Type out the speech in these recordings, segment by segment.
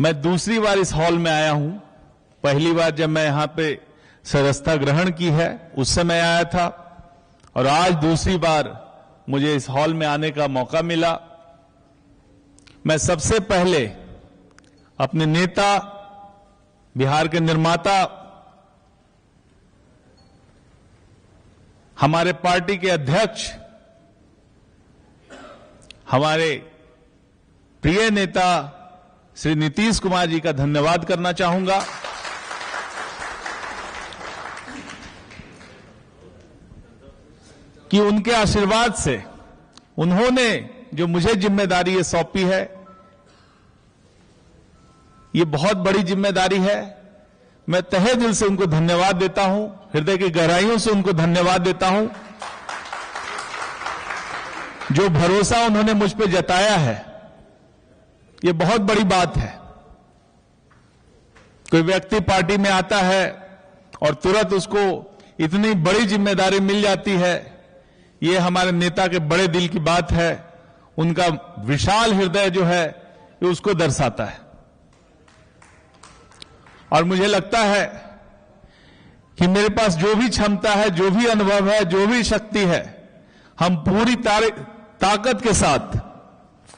मैं दूसरी बार इस हॉल में आया हूं। पहली बार जब मैं यहां पे सदस्यता ग्रहण की है उस समय आया था, और आज दूसरी बार मुझे इस हॉल में आने का मौका मिला। मैं सबसे पहले अपने नेता, बिहार के निर्माता, हमारे पार्टी के अध्यक्ष, हमारे प्रिय नेता श्री नीतीश कुमार जी का धन्यवाद करना चाहूंगा। कि उनके आशीर्वाद से उन्होंने जो मुझे जिम्मेदारी ये सौंपी है, ये बहुत बड़ी जिम्मेदारी है। मैं तहे दिल से उनको धन्यवाद देता हूं, हृदय की गहराइयों से उनको धन्यवाद देता हूं। जो भरोसा उन्होंने मुझ पे जताया है, ये बहुत बड़ी बात है। कोई व्यक्ति पार्टी में आता है और तुरंत उसको इतनी बड़ी जिम्मेदारी मिल जाती है, ये हमारे नेता के बड़े दिल की बात है। उनका विशाल हृदय जो है ये उसको दर्शाता है। और मुझे लगता है कि मेरे पास जो भी क्षमता है, जो भी अनुभव है, जो भी शक्ति है, हम पूरी ताकत के साथ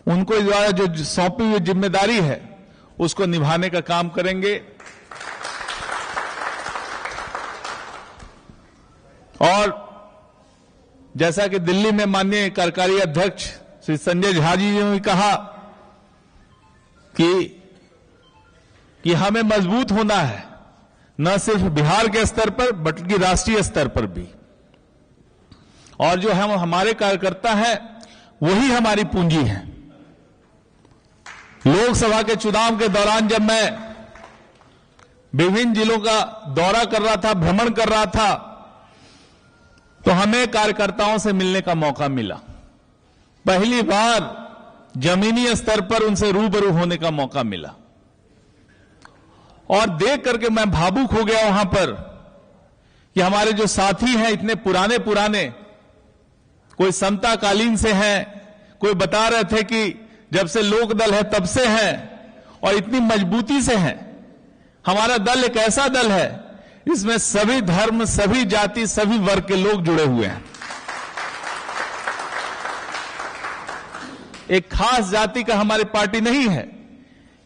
उनको द्वारा जो सौंपी हुई जिम्मेदारी है उसको निभाने का काम करेंगे। और जैसा कि दिल्ली में माननीय कार्यकारी अध्यक्ष श्री संजय झा जी ने भी कहा कि हमें मजबूत होना है, न सिर्फ बिहार के स्तर पर बल्कि राष्ट्रीय स्तर पर भी। और जो हम हमारे कार्यकर्ता हैं वही हमारी पूंजी है। लोकसभा के चुनाव के दौरान जब मैं विभिन्न जिलों का दौरा कर रहा था, भ्रमण कर रहा था, तो हमें कार्यकर्ताओं से मिलने का मौका मिला। पहली बार जमीनी स्तर पर उनसे रूबरू होने का मौका मिला, और देख करके मैं भावुक हो गया वहां पर कि हमारे जो साथी हैं इतने पुराने पुराने, कोई समताकालीन से हैं, कोई बता रहे थे कि जब से लोक दल है तब से हैं, और इतनी मजबूती से हैं। हमारा दल एक ऐसा दल है इसमें सभी धर्म, सभी जाति, सभी वर्ग के लोग जुड़े हुए हैं। एक खास जाति का हमारी पार्टी नहीं है।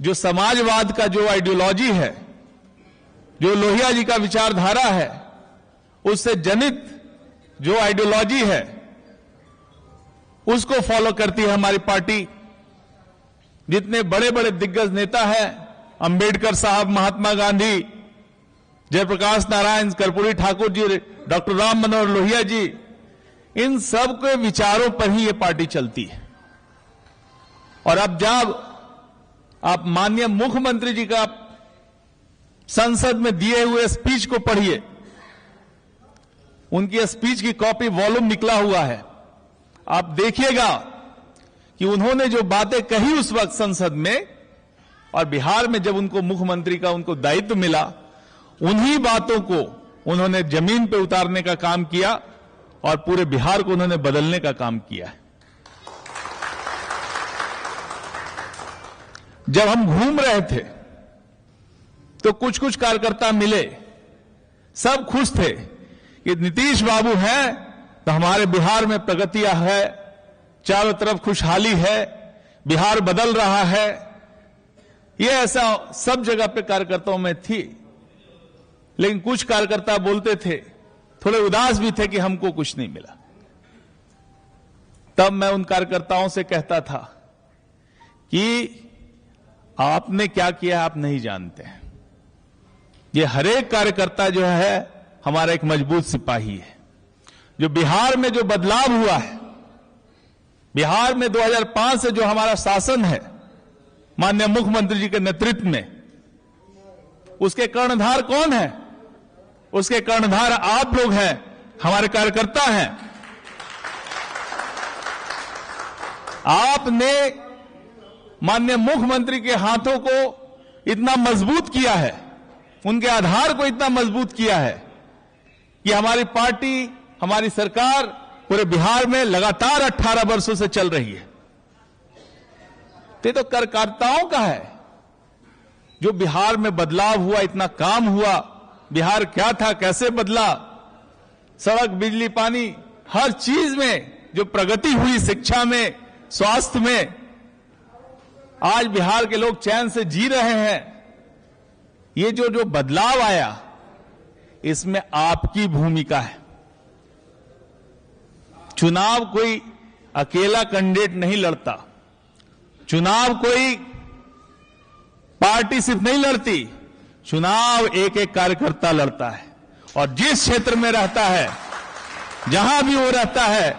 जो समाजवाद का जो आइडियोलॉजी है, जो लोहिया जी का विचारधारा है, उससे जनित जो आइडियोलॉजी है उसको फॉलो करती है हमारी पार्टी। जितने बड़े बड़े दिग्गज नेता हैं, अंबेडकर साहब, महात्मा गांधी, जयप्रकाश नारायण, कर्पूरी ठाकुर जी, डॉक्टर राम मनोहर लोहिया जी, इन सब के विचारों पर ही ये पार्टी चलती है। और अब जब आप माननीय मुख्यमंत्री जी का संसद में दिए हुए स्पीच को पढ़िए, उनकी स्पीच की कॉपी वॉल्यूम निकला हुआ है, आप देखिएगा कि उन्होंने जो बातें कही उस वक्त संसद में, और बिहार में जब उनको मुख्यमंत्री का उनको दायित्व मिला, उन्हीं बातों को उन्होंने जमीन पे उतारने का काम किया और पूरे बिहार को उन्होंने बदलने का काम किया है। जब हम घूम रहे थे तो कुछ कुछ कार्यकर्ता मिले, सब खुश थे कि नीतीश बाबू हैं तो हमारे बिहार में प्रगतियां है, चारों तरफ खुशहाली है, बिहार बदल रहा है। ये ऐसा सब जगह पे कार्यकर्ताओं में थी। लेकिन कुछ कार्यकर्ता बोलते थे, थोड़े उदास भी थे कि हमको कुछ नहीं मिला। तब मैं उन कार्यकर्ताओं से कहता था कि आपने क्या किया आप नहीं जानते हैं। ये हरेक कार्यकर्ता जो है हमारा एक मजबूत सिपाही है। जो बिहार में जो बदलाव हुआ है, बिहार में 2005 से जो हमारा शासन है माननीय मुख्यमंत्री जी के नेतृत्व में, उसके कर्णधार कौन है? उसके कर्णधार आप लोग हैं, हमारे कार्यकर्ता हैं। आपने माननीय मुख्यमंत्री के हाथों को इतना मजबूत किया है, उनके आधार को इतना मजबूत किया है कि हमारी पार्टी, हमारी सरकार पूरे बिहार में लगातार 18 वर्षों से चल रही है। ये तो कार्यकर्ताओं का है। जो बिहार में बदलाव हुआ, इतना काम हुआ, बिहार क्या था, कैसे बदला, सड़क, बिजली, पानी, हर चीज में जो प्रगति हुई, शिक्षा में, स्वास्थ्य में, आज बिहार के लोग चैन से जी रहे हैं। ये जो बदलाव आया, इसमें आपकी भूमिका है। चुनाव कोई अकेला कैंडिडेट नहीं लड़ता, चुनाव कोई पार्टी सिर्फ नहीं लड़ती, चुनाव एक एक कार्यकर्ता लड़ता है। और जिस क्षेत्र में रहता है, जहां भी वो रहता है,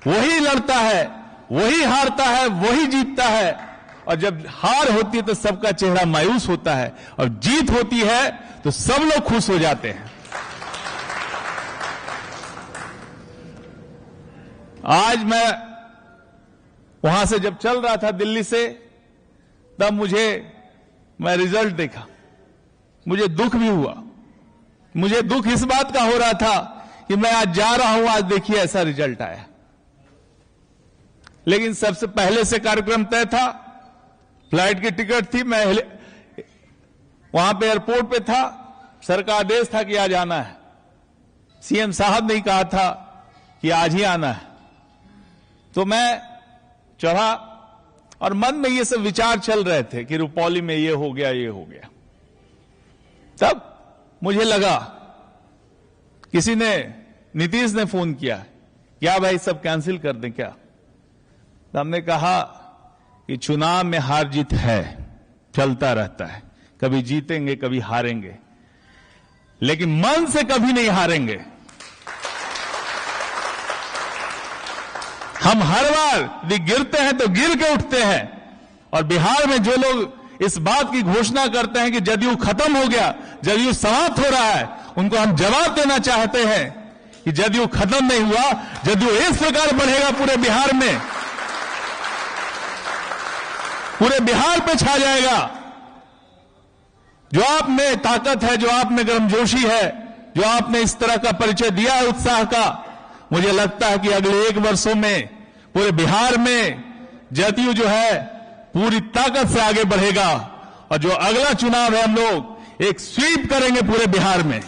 वही लड़ता है, वही हारता है, वही जीतता है। और जब हार होती है तो सबका चेहरा मायूस होता है, और जीत होती है तो सब लोग खुश हो जाते हैं। आज मैं वहां से जब चल रहा था दिल्ली से, तब मैं रिजल्ट देखा, मुझे दुख भी हुआ। मुझे दुख इस बात का हो रहा था कि मैं आज जा रहा हूं, आज देखिए ऐसा रिजल्ट आया। लेकिन सबसे पहले से कार्यक्रम तय था, फ्लाइट की टिकट थी, मैं वहां पे एयरपोर्ट पे था, सर का आदेश था कि आज आना है। सीएम साहब ने कहा था कि आज ही आना है। तो मैं चढ़ा और मन में ये सब विचार चल रहे थे कि रुपौली में ये हो गया, ये हो गया। तब मुझे लगा, किसी ने, नीतीश ने फोन किया, क्या भाई सब कैंसिल कर दें क्या? तो हमने कहा कि चुनाव में हार जीत है, चलता रहता है, कभी जीतेंगे कभी हारेंगे, लेकिन मन से कभी नहीं हारेंगे। हम हर बार यदि गिरते हैं तो गिर के उठते हैं। और बिहार में जो लोग इस बात की घोषणा करते हैं कि जदयू खत्म हो गया, जदयू समाप्त हो रहा है, उनको हम जवाब देना चाहते हैं कि जदयू खत्म नहीं हुआ, जदयू इस प्रकार बढ़ेगा पूरे बिहार में, पूरे बिहार पे छा जाएगा। जो आप में ताकत है, जो आप में गर्मजोशी है, जो आपने इस तरह का परिचय दिया है उत्साह का, मुझे लगता है कि अगले 1 वर्षों में पूरे बिहार में जदयू जो है पूरी ताकत से आगे बढ़ेगा। और जो अगला चुनाव है, हम लोग एक स्वीप करेंगे पूरे बिहार में।